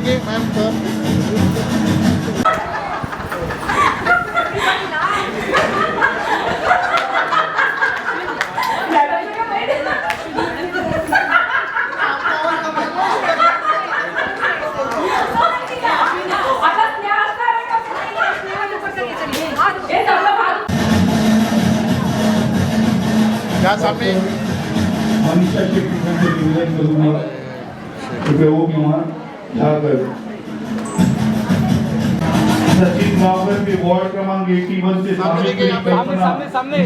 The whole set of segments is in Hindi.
देखिए मैम सर। क्या सामने मनीषा शेट्टी से निवेदन करूंगा कृपया वो भी वहाँ जाकर सचिन गांवकर के वार्ड क्रमांक 81 से सामने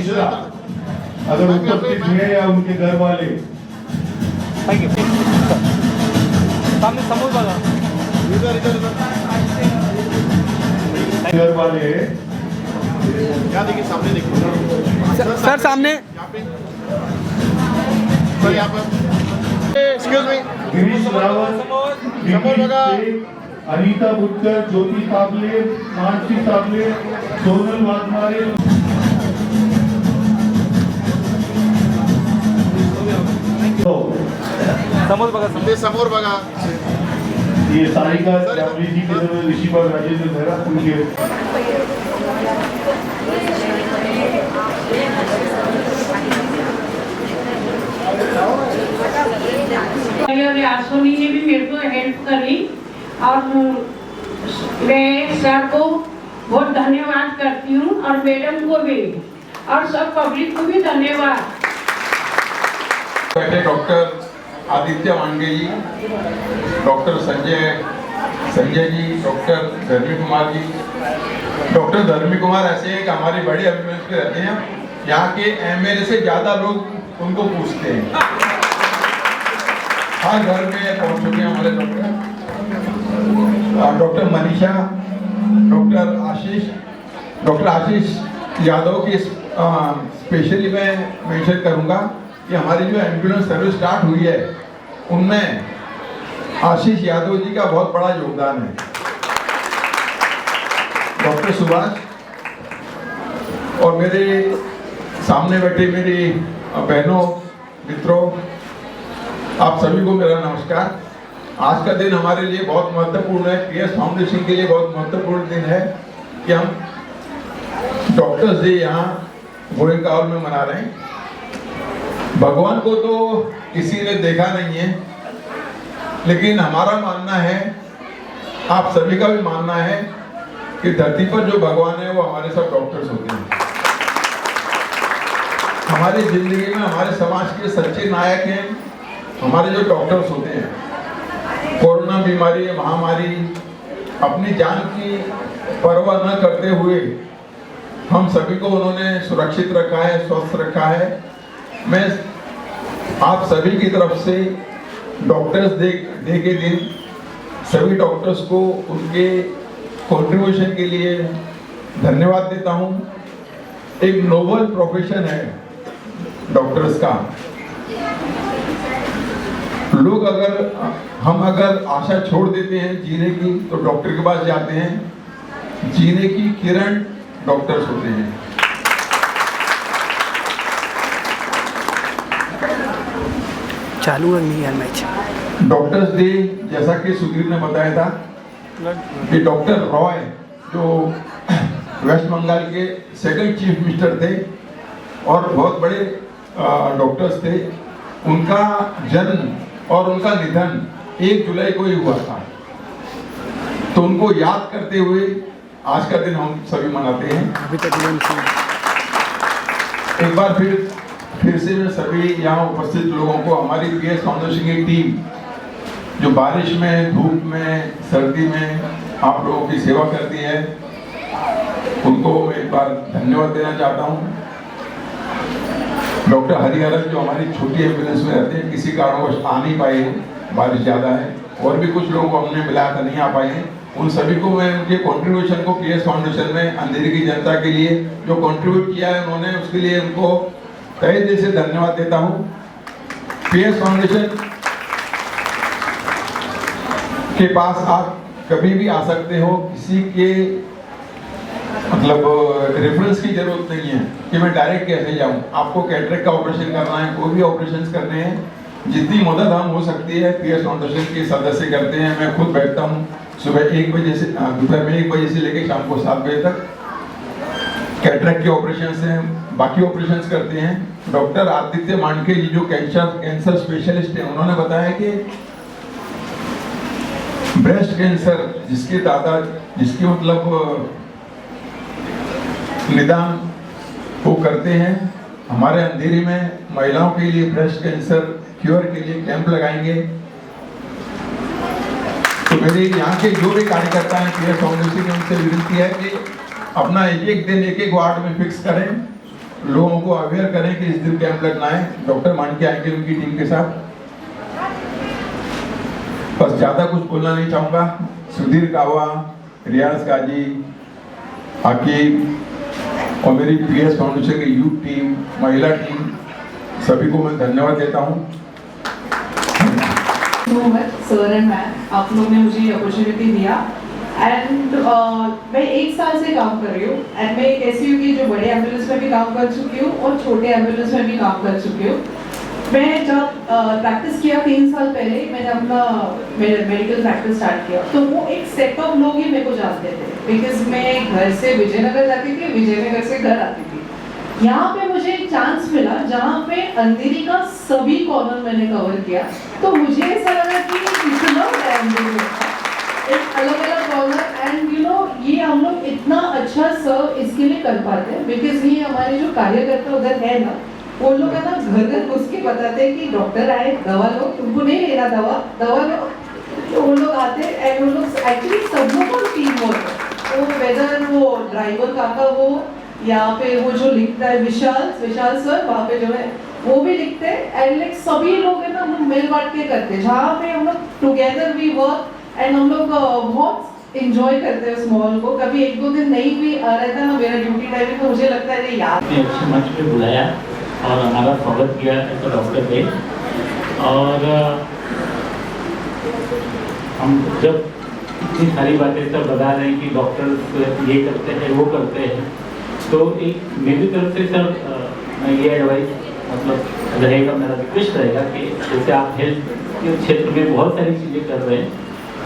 अगर उपस्थित है या उनके घर वाले सामने समोर बघा इधर घर वाले क्या देखिए सामने देखिए सर सामने यहाँ पे सर यहाँ पर एक्सक्यूज मी गिरीश रावत समोर बघा अनीता बुटकर ज्योति साबले मानसी साबले सोनल वाघमारे समोर बघा ते समोर बघा ये सारिका जावली जी के तरफ ऋषिबाग राजेंद्र मेहरा उनके और आसोनी ने भी मेरे को हेल्प करी और मैं सर को बहुत धन्यवाद करती हूँ और मैडम को भी और सब पब्लिक को भी धन्यवाद। बैठे डॉक्टर आदित्य मांगे जी, डॉक्टर संजय जी, डॉक्टर धर्मी कुमार जी। डॉक्टर धर्मी कुमार ऐसे हैं कि हमारी बड़ी एम्बुलेंस पे रहते हैं, यहाँ के एमएलए से ज़्यादा लोग उनको पूछते हैं। हर घर में पहुँच चुके हैं हमारे डॉक्टर। डॉक्टर मनीषा, डॉक्टर आशीष यादव की स्पेशली मैं मेंशन करूँगा कि हमारी जो एम्बुलेंस सर्विस स्टार्ट हुई है उनमें आशीष यादव जी का बहुत बड़ा योगदान है। डॉक्टर सुभाष और मेरे सामने बैठे मेरी बहनों मित्रों, आप सभी को मेरा नमस्कार। आज का दिन हमारे लिए बहुत महत्वपूर्ण है, पीएस फाउंडेशन के लिए बहुत महत्वपूर्ण दिन है कि हम डॉक्टर्स डे यहाँ गोयनका हॉल में मना रहे हैं। भगवान को तो किसी ने देखा नहीं है, लेकिन हमारा मानना है, आप सभी का भी मानना है कि धरती पर जो भगवान है वो हमारे सब डॉक्टर्स होते हैं। हमारी जिंदगी में हमारे समाज के सच्चे नायक हैं हमारे जो डॉक्टर्स होते हैं। कोरोना बीमारी महामारी अपनी जान की परवाह न करते हुए हम सभी को उन्होंने सुरक्षित रखा है, स्वस्थ रखा है। मैं आप सभी की तरफ से डॉक्टर्स डे के दिन सभी डॉक्टर्स को उनके कंट्रीब्यूशन के लिए धन्यवाद देता हूं। एक नोबल प्रोफेशन है डॉक्टर्स का। लोग हम अगर आशा छोड़ देते हैं जीने की तो डॉक्टर के पास जाते हैं। जीने की किरण डॉक्टर्स होते हैं। चालू है नहीं यार मैच। डॉक्टर्स डे जैसा कि सुधीर ने बताया था कि डॉक्टर रॉय जो वेस्ट बंगाल के सेकंड चीफ मिनिस्टर थे और बहुत बड़े डॉक्टर्स थे, उनका जन्म और उनका निधन 1 जुलाई को ही हुआ था। तो उनको याद करते हुए आज का दिन हम सभी मनाते हैं। अभी तक एक बार फिर से मैं सभी यहाँ उपस्थित लोगों को, हमारी पीएस फाउंडेशन की टीम जो बारिश में, धूप में, सर्दी में आप लोगों की सेवा करती है, उनको मैं एक बार धन्यवाद देना चाहता हूँ। डॉक्टर हरिहरन जो हमारी छोटी एम्बुलेंस में रहते हैं, किसी कारणवश आ नहीं पाए, बारिश ज़्यादा है, और भी कुछ लोगों को हमने मिलाया था नहीं आ पाए हैं। उन सभी को मैं उनके कंट्रीब्यूशन को पीएस फाउंडेशन में अंधेरी की जनता के लिए जो कंट्रीब्यूट किया है उन्होंने, उसके लिए उनको तहे दिल से धन्यवाद देता हूँ। पीएस फाउंडेशन के पास आप कभी भी आ सकते हो, किसी के मतलब रेफरेंस की जरूरत नहीं है कि मैं डायरेक्ट कैसे जाऊं। आपको कैटरेक्ट का ऑपरेशन करना है, कोई भी ऑपरेशंस करने हैं जितनी मदद हम हो सकती है पीएस फाउंडेशन के सदस्य करते हैं। मैं खुद बैठता हूँ सुबह 1 बजे से दोपहर में 1 बजे से लेकर शाम को 7 बजे तक। कैटरेक्ट के ऑपरेशन हैं, बाकी ऑपरेशंस करते हैं। डॉक्टर आदित्य मांडके जी जो कैंसर स्पेशलिस्ट हैं, उन्होंने बताया कि ब्रेस्ट कैंसर जिसके मतलब निदान वो करते हैं। हमारे अंधेरी में महिलाओं के लिए ब्रेस्ट कैंसर क्योर के लिए कैंप लगाएंगे। तो मेरे यहाँ के जो भी कार्यकर्ता हैं पीएस फाउंडेशन की, उनसे विनती है कि अपना एक दिन एक वार्ड में फिक्स करें, लोगों को अवेयर करें कि इस दिन कैंप लगना है। डॉक्टर मांडके आएंगे उनकी टीम के साथ। बस ज्यादा कुछ बोलना नहीं चाहूंगा। सुधीर कावा, रियाज काजी, आकिब और मेरी पीएस फाउंडेशन की यूथ टीम, महिला टीम, सभी को मैं धन्यवाद देता हूँ। सर एंड मैम, आप लोग ने मुझे ये अपॉर्चुनिटी दिया एंड मैं 1 साल से काम कर रही हूँ एंड मैं एक ऐसी हूँ कि जो बड़े एम्बुलेंस में भी काम कर चुकी हूँ और छोटे एम्बुलेंस में भी काम कर चुकी हूँ। मैं जब प्रैक्टिस किया 3 साल पहले, मैंने अपना मेडिकल प्रैक्टिस स्टार्ट किया, तो वो एक सेट ऑफ लोग ही मेरे को जानते थे बिकॉज मैं घर से विजयनगर जाती थी, विजयनगर से घर आती थी। यहाँ पे मुझे एक चांस मिला जहाँ पे अंधेरी का सभी कॉर्नर मैंने कवर किया, तो मुझे ऐसा लगा कि इतना टाइम एक अलग अलग कॉर्नर एंड यू नो ये हम लोग इतना अच्छा सर्व इसके लिए कर पाते हैं बिकॉज ये हमारे जो कार्यकर्ता उधर है ना, वो लोग है ना घर घर घुस के बताते हैं कि डॉक्टर आए, दवा लो, तुमको नहीं लेना दवा लो। तो वो लोग आते हैं एंड वो लोग एक्चुअली सब लोग का टीम वर्क है। तो वेदर वो ड्राइवर काका हो या फिर वो जो लिखता है विशाल सर, वहाँ पे जो है वो भी लिखते हैं एंड लाइक सभी लोग है ना हम मिल बांट के करते हैं, जहाँ पे हम लोग टुगेदर वी वर्क एंड हम लोग बहुत इंजॉय करते हैं उस मॉल को। कभी 1-2 दिन नहीं भी आ रहा था ना मेरा ड्यूटी टाइम, तो मुझे लगता है यार मंच पे बुलाया और हमारा स्वागत किया डॉक्टर ने। और हम जब इतनी सारी बातें सब बता रहे हैं कि डॉक्टर ये करते हैं वो करते हैं, तो एक मेरी तरफ से सर मैं ये एडवाइस मतलब रहेगा, मेरा रिक्वेस्ट रहेगा कि जैसे आप हेल्थ के क्षेत्र में बहुत सारी चीज़ें कर रहे हैं,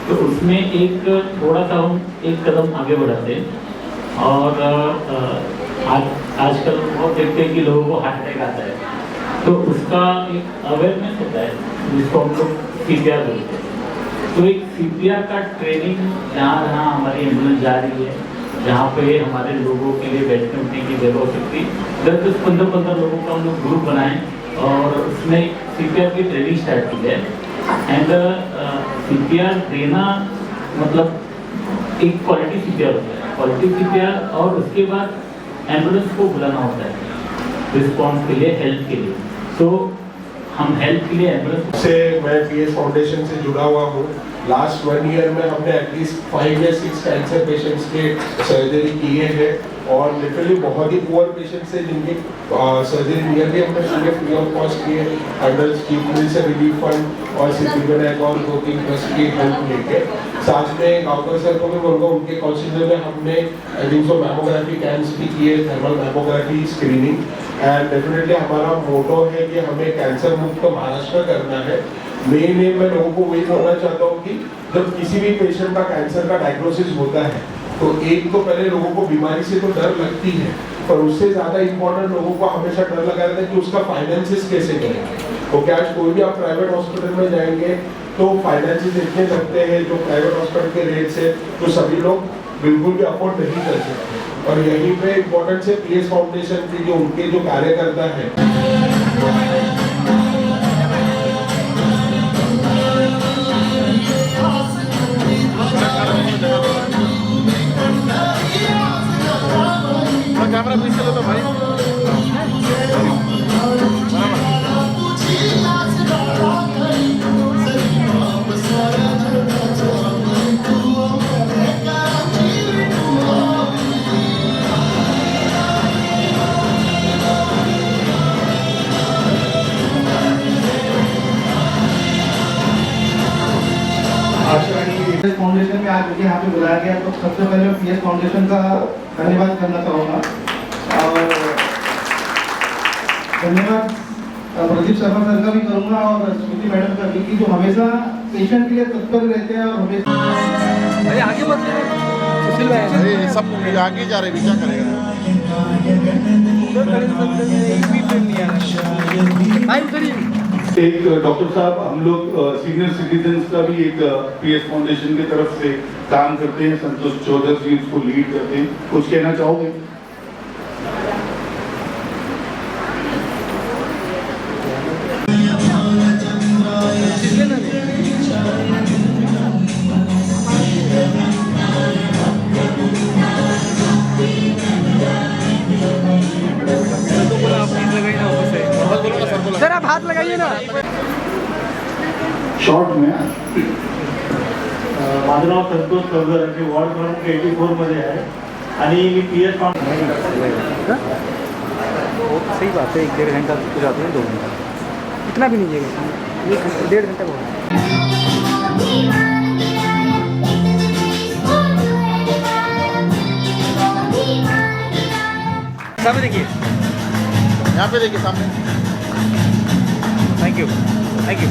तो उसमें एक थोड़ा सा हम एक कदम आगे बढ़ाते हैं। और आजकल बहुत देखते हैं कि लोगों को हार्ट अटैक आता है, तो उसका एक अवेयरनेस होता है जिसको हम लोग CPR बोलते हैं। तो एक CPR का ट्रेनिंग जहाँ जहाँ हमारी एम्बुलेंस जा रही है, जहाँ पे हमारे लोगों के लिए बैठने उठने की जगह हो सकती है, 10-15 लोगों का हम लोग ग्रुप बनाएं और उसमें CPR की ट्रेनिंग स्टार्ट की जाए। एंड CPR देना मतलब एक क्वालिटी CPR होता है, क्वालिटी CPR, और उसके बाद एम्बुलेंस को बुलाना होता है रिस्पॉन्स के लिए, हेल्प के लिए। तो हम हेल्प के लिए एम्बुलेंस से मैं पीएस फाउंडेशन से जुड़ा हुआ हूँ। लास्ट 1 ईयर में हमने एटलीस्ट 5 या 6 कैंसर पेशेंट्स के सर्जरी किए हैं और लिटरली बहुत ही पुअर पेशेंट्स हैं जिनकी सर्जरी नियरली हमने पूरे फ्री ऑफ कॉस्ट किए अंडर स्कीम से रिलीफ फंड और सिद्धिविनायक और 2-3 ट्रस्ट की हेल्प लेके। साथ में गाँवकर सर को भी बोलूँगा, उनके काउंसिल में हमने I think so mammography camps भी किए, thermal mammography screening. And definitely हमारा मोटो है कि हमें कैंसर मुक्त महाराष्ट्र करना है। मेन मैं लोगों को वही बोलना चाहता हूँ कि जब किसी भी पेशेंट का कैंसर का डायग्नोसिस होता है तो एक तो पहले लोगों को बीमारी से तो डर लगती है, पर उससे ज़्यादा इम्पोर्टेंट लोगों को हमेशा डर लगा रहता है कि उसका फाइनेंसिस कैसे करेंगे। तो क्या आज कोई भी आप प्राइवेट हॉस्पिटल में जाएंगे तो फाइनेंसिस इतने लगते हैं जो प्राइवेट हॉस्पिटल के रेट से तो सभी लोग बिल्कुल भी अफोर्ड नहीं कर सकते। और यहीं पे इम्पोर्टेंस है पीएस फाउंडेशन की, जो उनके जो कार्यकर्ता है कैमरा पीछे लो तो भाई। फाउंडेशन में आज मुझे यहाँ पे बुलाया गया, तो सबसे पहले मैं पीएस फाउंडेशन का धन्यवाद करना चाहूँगा। और धन्यवाद प्रदीप शर्मा सर का भी करूँगा और स्मृति मैडम का भी, कि जो हमेशा पेशेंट के लिए तत्पर रहते हैं और हमेशा अरे आगे मत ले सुशील भाई अरे सब आगे जा रहे हैं, क्या करेगा? उधर खड़े तो सब एक भी ट्रेन नहीं आ रहा। उधर ही एक डॉक्टर साहब, हम लोग सीनियर सिटीजन्स का भी एक पीएस फाउंडेशन की तरफ से काम करते हैं। संतोष चौधरी जी उसको लीड करते हैं, कुछ कहना चाहोगे? सर आप हाथ लगाइए ना। शॉर्ट में माझं नाव संतोष चौधरी, मी वॉर्ड क्रमांक 84 मध्ये आहे आणि मी पीएस सही बात है, 1-1.5 घंटा तो जाते हैं, 2 घंटा इतना भी नहीं जाएगा, 1-1.5 घंटा बहुत सामने देखिए, यहाँ पे देखिए सामने। Thank you thank you.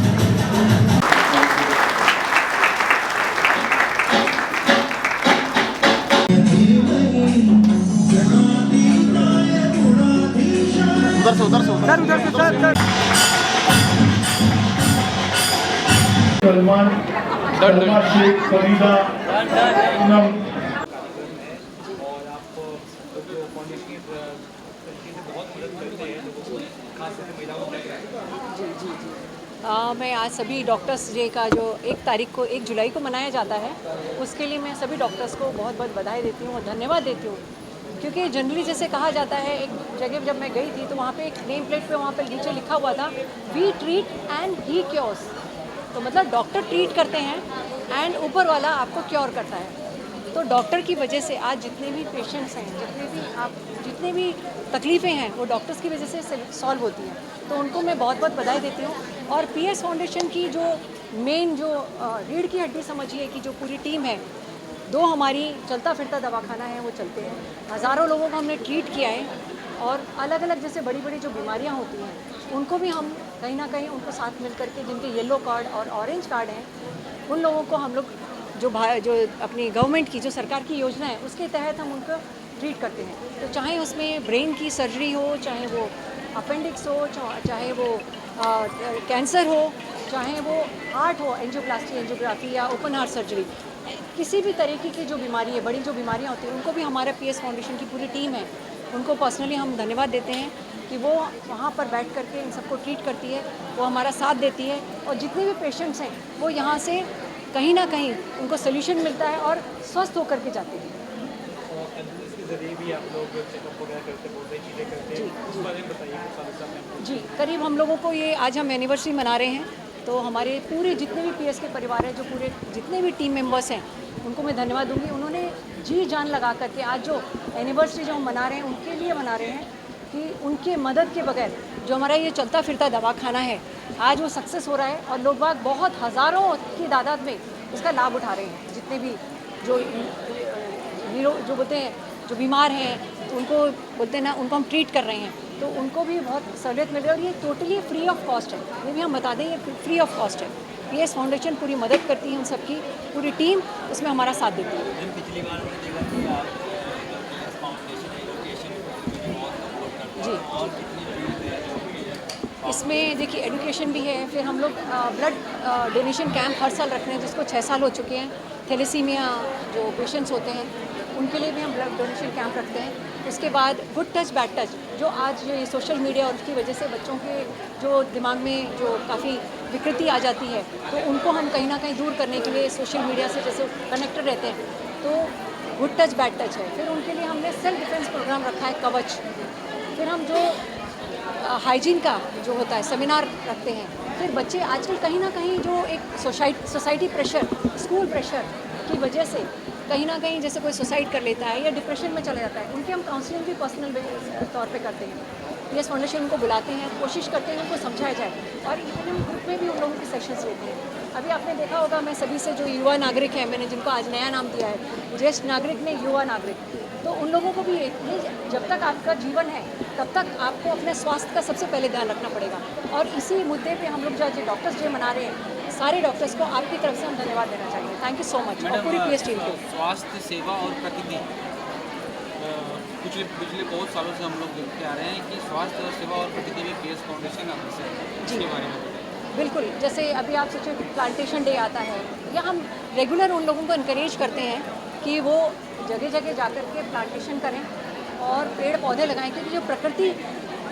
उधर से सर सलमान शेख फरीदा पूनम। मैं आज सभी डॉक्टर्स डे का जो 1 जुलाई को मनाया जाता है, उसके लिए मैं सभी डॉक्टर्स को बहुत बहुत बधाई देती हूँ और धन्यवाद देती हूँ। क्योंकि जनरली जैसे कहा जाता है, एक जगह जब मैं गई थी तो वहाँ पे एक नेम प्लेट पे वहाँ पे नीचे लिखा हुआ था, we treat and he cures. तो मतलब डॉक्टर ट्रीट करते हैं एंड ऊपर वाला आपको क्योर करता है। तो डॉक्टर की वजह से आज जितने भी पेशेंट्स हैं, जितने भी तकलीफ़ें हैं, वो डॉक्टर्स की वजह से सॉल्व होती हैं। तो उनको मैं बहुत बहुत बधाई देती हूँ। और पीएस फाउंडेशन की जो मेन जो रीढ़ की हड्डी समझिए कि जो पूरी टीम है, 2 हमारी चलता फिरता दवाखाना है, वो चलते हैं। हज़ारों लोगों को हमने ट्रीट किया है और अलग अलग जैसे बड़ी बड़ी जो बीमारियाँ होती हैं, उनको भी हम कहीं ना कहीं उनको साथ मिल करके, जिनके येलो कार्ड और ऑरेंज कार्ड हैं, उन लोगों को हम लोग जो अपनी गवर्नमेंट की जो सरकार की योजना है, उसके तहत हम उनको ट्रीट करते हैं। तो चाहे उसमें ब्रेन की सर्जरी हो, चाहे वो अपेंडिक्स हो, चाहे वो कैंसर हो, चाहे वो हार्ट हो, एंजियोप्लास्टी, एंजियोग्राफी या ओपन हार्ट सर्जरी, किसी भी तरीके की जो बीमारी है, बड़ी जो बीमारियाँ होती हैं, उनको भी हमारा पीएस फाउंडेशन की पूरी टीम है, उनको पर्सनली हम धन्यवाद देते हैं कि वो वहाँ पर बैठ करके इन सबको ट्रीट करती है, वो हमारा साथ देती है। और जितने भी पेशेंट्स हैं, वो यहाँ से कहीं ना कहीं उनको सोल्यूशन मिलता है और स्वस्थ होकर के जाते हैं। जी, करीब हम लोगों को ये आज हम एनिवर्सरी मना रहे हैं, तो हमारे पूरे जितने भी पीएस के परिवार हैं, जो पूरे जितने भी टीम मेंबर्स हैं, उनको मैं धन्यवाद दूंगी। उन्होंने जी जान लगा करके आज जो एनिवर्सरी जो हम मना रहे हैं, उनके लिए मना रहे हैं कि उनके मदद के बगैर जो हमारा ये चलता फिरता दवाखाना है, आज वो सक्सेस हो रहा है और लोग बाग बहुत हज़ारों की तादाद में इसका लाभ उठा रहे हैं। जितने भी जो बोलते हैं जो बीमार हैं, उनको बोलते हैं ना, उनको हम ट्रीट कर रहे हैं, तो उनको भी बहुत सहूलियत मिल रही है। और ये टोटली फ्री ऑफ कॉस्ट है, ये भी हम बता दें, ये फ्री ऑफ कॉस्ट है। पीएस फाउंडेशन पूरी मदद करती है, उन सबकी पूरी टीम उसमें हमारा साथ देती है। जी, इसमें देखिए एजुकेशन भी है, फिर हम लोग ब्लड डोनेशन कैंप हर साल रखते हैं, जिसको 6 साल हो चुके हैं। थैलेसीमिया जो पेशेंट्स होते हैं, उनके लिए भी हम ब्लड डोनेशन कैंप रखते हैं। उसके बाद गुड टच बैड टच, जो आज ये सोशल मीडिया और उसकी वजह से बच्चों के जो दिमाग में जो काफ़ी विकृति आ जाती है, तो उनको हम कहीं ना कहीं दूर करने के लिए सोशल मीडिया से जैसे कनेक्टेड रहते हैं, तो गुड टच बैड टच है। फिर उनके लिए हमने सेल्फ डिफेंस प्रोग्राम रखा है, कवच। फिर हम जो हाइजीन का जो होता है सेमिनार रखते हैं। फिर बच्चे आजकल कहीं ना कहीं जो एक सोसाइटी प्रेशर, स्कूल प्रेशर की वजह से कहीं ना कहीं जैसे कोई सुसाइड कर लेता है या डिप्रेशन में चला जाता है, उनके हम काउंसलिंग भी पर्सनल तौर पे करते हैं। पीएस फाउंडेशन उनको बुलाते हैं, कोशिश करते हैं उनको समझाया जाए, और इवन हम ग्रुप में भी उन लोगों की सेशंस लेते हैं। अभी आपने देखा होगा, मैं सभी से जो युवा नागरिक हैं, मैंने जिनको आज नया नाम दिया है, ज्येष्ठ नागरिक में युवा नागरिक, तो उन लोगों को भी ये जब तक आपका जीवन है तब तक आपको अपने स्वास्थ्य का सबसे पहले ध्यान रखना पड़ेगा। और इसी मुद्दे पे हम लोग जो आज डॉक्टर्स डे मना रहे हैं, सारे डॉक्टर्स को आपकी तरफ से हम धन्यवाद देना चाहेंगे। थैंक यू सो मच और पूरी पीएस टीम को। स्वास्थ्य सेवा और प्रकृति पिछले बहुत सालों से हम लोग देखते आ रहे हैं कि स्वास्थ्य सेवा और प्रकृति में पीएस फाउंडेशन अग्रसर है, इसके बारे में बताइए। बिल्कुल, जैसे अभी आप सोचिए प्लांटेशन डे आता है, या हम रेगुलर उन लोगों को इनकरेज करते हैं कि वो जगह जगह जाकर के प्लांटेशन करें और पेड़ पौधे लगाएं, क्योंकि जो प्रकृति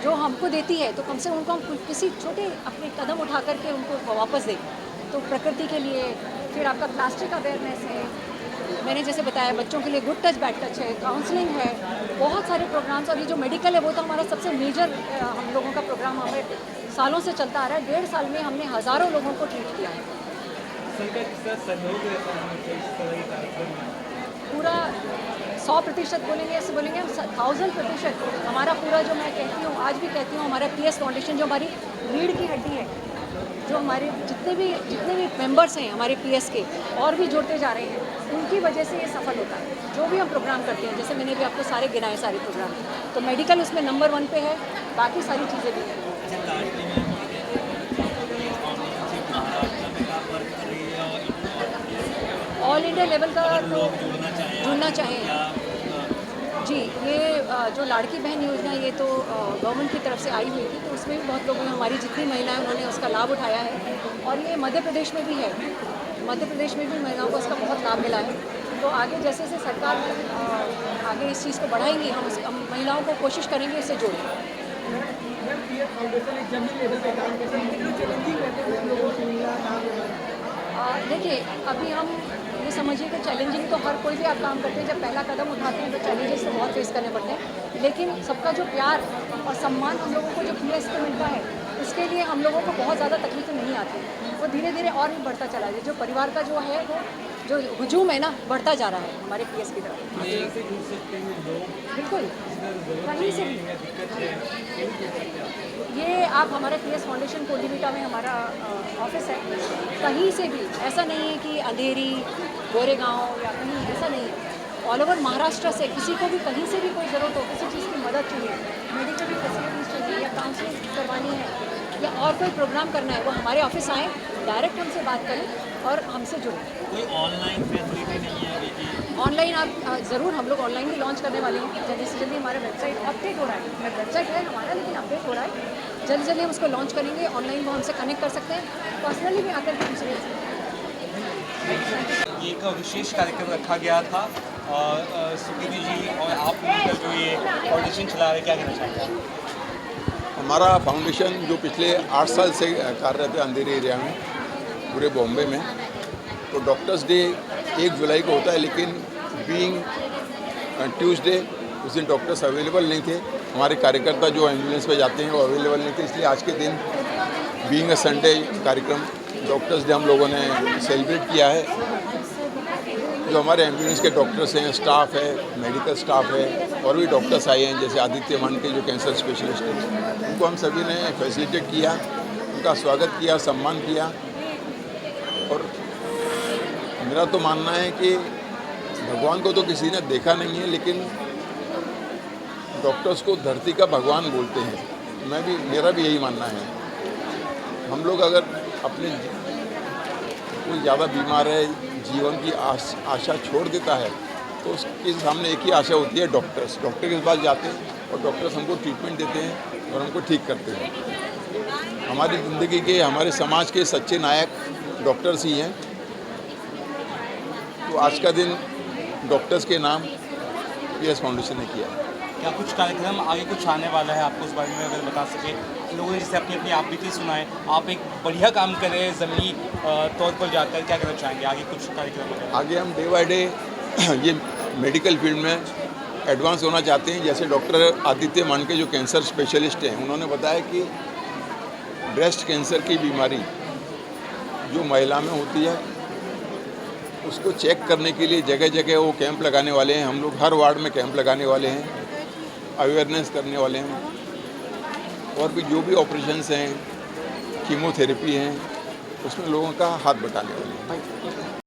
जो हमको देती है तो कम से कम उनको हम किसी छोटे अपने कदम उठा करके उनको वापस दें। तो प्रकृति के लिए फिर आपका प्लास्टिक अवेयरनेस है, मैंने जैसे बताया बच्चों के लिए गुड टच बैड टच है, काउंसलिंग है, बहुत सारे प्रोग्राम्स। और ये जो मेडिकल है वो तो हमारा सबसे मेजर हम लोगों का प्रोग्राम हमें सालों से चलता आ रहा है। 1.5 साल में हमने हज़ारों लोगों को ट्रीट किया है। पूरा 100% बोलेंगे, ऐसे बोलेंगे हम 1000% हमारा पूरा जो मैं कहती हूँ, आज भी कहती हूँ, हमारा पीएस फाउंडेशन जो हमारी रीढ़ की हड्डी है, जो हमारे जितने भी मेंबर्स हैं हमारे पीएस के और भी जुड़ते जा रहे हैं, उनकी वजह से ये सफल होता है। जो भी हम प्रोग्राम करते हैं, जैसे मैंने भी आपको सारे गिनाए सारे प्रोग्राम, तो मेडिकल उसमें नंबर 1 पे है, बाकी सारी चीज़ें भी हैं। ऑल इंडिया लेवल का तो जुड़ना चाहें जी। ये जो लाड़की बहन योजना, ये तो गवर्नमेंट की तरफ से आई हुई थी, तो उसमें भी बहुत लोगों ने, हमारी जितनी महिलाएं उन्होंने उसका लाभ उठाया है। और ये मध्य प्रदेश में भी है, मध्य प्रदेश में भी महिलाओं को इसका बहुत लाभ मिला है। तो आगे जैसे जैसे सरकार आगे इस चीज़ को बढ़ाएंगी, हम महिलाओं को कोशिश करेंगे इससे जोड़ें। देखिए, अभी हम ये समझिए कि चैलेंजिंग तो हर कोई भी आप काम करते हैं, जब पहला कदम उठाते हैं तो चैलेंजेस तो बहुत फेस करने पड़ते हैं, लेकिन सबका जो प्यार और सम्मान हम लोगों को जो पीएस से मिलता है, उसके लिए हम लोगों को बहुत ज़्यादा तकलीफें नहीं आती। वो धीरे धीरे और भी बढ़ता चला है। जो परिवार का जो है वो जो हुजूम है ना, बढ़ता जा रहा है हमारे पीएस की तरफ। बिल्कुल, कहीं से भी ये आप हमारे पीएस फाउंडेशन कोलीविटा में हमारा ऑफिस है, कहीं से भी ऐसा नहीं है कि अंधेरी, गोरेगांव या कहीं, ऐसा नहीं है। ऑल ओवर महाराष्ट्र से किसी को भी कहीं से भी कोई ज़रूरत हो, किसी चीज़ की मदद चाहिए, मेडिकल फैसिलिटीज़ चाहिए, या काउंसलिंग करवानी है, या और कोई प्रोग्राम करना है, वो हमारे ऑफिस आएँ, डायरेक्ट हमसे बात करें और हमसे जुड़ें। कोई ऑनलाइन फैसिलिटी नहीं है अभी? ऑनलाइन आप ज़रूर, हम लोग ऑनलाइन भी लॉन्च करने वाले हैं। जल्दी से जल्दी हमारा वेबसाइट अपडेट हो रहा है, वेबसाइट है हमारा लेकिन अपडेट हो रहा है, जल्दी जल्दी हम उसको लॉन्च करेंगे। ऑनलाइन वो हमसे कनेक्ट कर सकते हैं, पर्सनली भी आकर के हमसे मिल सकते हैं। ये एक विशेष कार्यक्रम रखा गया था और सुकृति जी और आप मिलकर जो ये फाउंडेशन चला रहे, क्या कहना चाहेंगे? हमारा फाउंडेशन जो पिछले 8 साल से कार्यरत है अंधेरी एरिया में, पूरे बॉम्बे में, तो डॉक्टर्स डे 1 जुलाई को होता है, लेकिन बीइंग ट्यूसडे उस दिन डॉक्टर्स अवेलेबल नहीं थे। हमारे कार्यकर्ता जो एम्बुलेंस पे जाते हैं वो अवेलेबल नहीं थे, इसलिए आज के दिन बीइंग अ संडे कार्यक्रम डॉक्टर्स डे हम लोगों ने सेलिब्रेट किया है। जो हमारे एम्बुलेंस के डॉक्टर्स हैं, स्टाफ है, मेडिकल स्टाफ है, और भी डॉक्टर्स आए हैं, जैसे आदित्य मानके जो कैंसर स्पेशलिस्ट हैं, उनको हम सभी ने फैसिलिटेट किया, उनका स्वागत किया, सम्मान किया। और मेरा तो मानना है कि भगवान को तो किसी ने देखा नहीं है, लेकिन डॉक्टर्स को धरती का भगवान बोलते हैं। मेरा भी यही मानना है। हम लोग अगर अपने कोई ज़्यादा बीमार है, जीवन की आशा छोड़ देता है, तो उसके सामने एक ही आशा होती है, डॉक्टर के पास जाते हैं और डॉक्टर्स हमको ट्रीटमेंट देते हैं और हमको ठीक करते हैं। हमारी ज़िंदगी के, हमारे समाज के सच्चे नायक डॉक्टर्स ही हैं। तो आज का दिन डॉक्टर्स के नाम पीएस फाउंडेशन ने किया। क्या कुछ कार्यक्रम आगे कुछ आने वाला है, आपको उस बारे में अगर बता सके? लोगों ने जैसे अपनी आप बीती सुनाए, आप एक बढ़िया काम कर रहे हैं ज़मीनी तौर पर जाकर, क्या करना चाहेंगे आगे कुछ कार्यक्रम? आगे हम डे बाय डे ये मेडिकल फील्ड में एडवांस होना चाहते हैं। जैसे डॉक्टर आदित्य मानके जो कैंसर स्पेशलिस्ट हैं, उन्होंने बताया कि ब्रेस्ट कैंसर की बीमारी जो महिला में होती है, उसको चेक करने के लिए जगह जगह वो कैंप लगाने वाले हैं। हम लोग हर वार्ड में कैंप लगाने वाले हैं, अवेयरनेस करने वाले हैं। और भी जो भी ऑपरेशंस हैं, कीमोथेरेपी हैं, उसमें लोगों का हाथ बटाने वाले हैं।